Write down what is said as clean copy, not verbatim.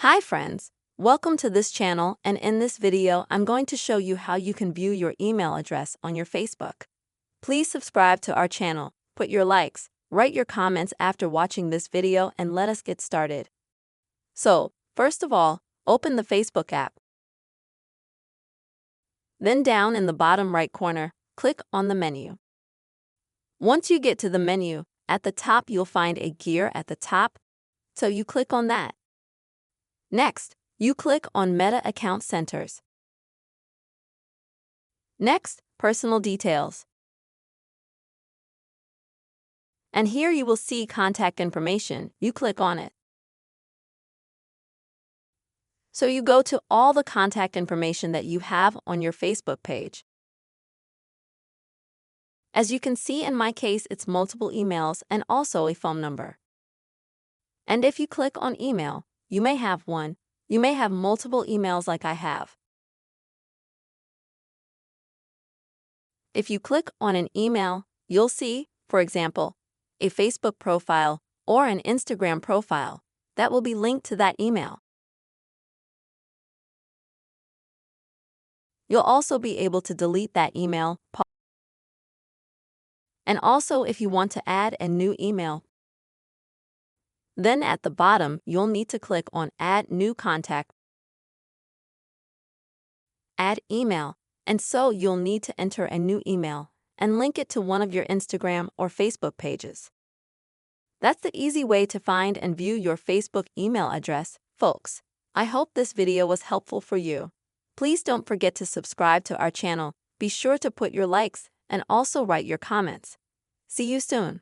Hi friends, welcome to this channel, and in this video I'm going to show you how you can view your email address on your Facebook. Please subscribe to our channel, put your likes, write your comments after watching this video, and let us get started. So, first of all, open the Facebook app. Then down in the bottom right corner, click on the menu. Once you get to the menu, at the top you'll find a gear at the top, so you click on that. Next, you click on Meta Account Centers. Next, Personal Details. And here you will see Contact Information. You click on it. So you go to all the contact information that you have on your Facebook page. As you can see, in my case, it's multiple emails and also a phone number. And if you click on Email, you may have one, you may have multiple emails like I have. If you click on an email, you'll see, for example, a Facebook profile or an Instagram profile that will be linked to that email. You'll also be able to delete that email. And also, if you want to add a new email, then at the bottom you'll need to click on Add New Contact, Add Email, and so you'll need to enter a new email and link it to one of your Instagram or Facebook pages. That's the easy way to find and view your Facebook email address, folks. I hope this video was helpful for you. Please don't forget to subscribe to our channel. Be sure to put your likes and also write your comments. See you soon.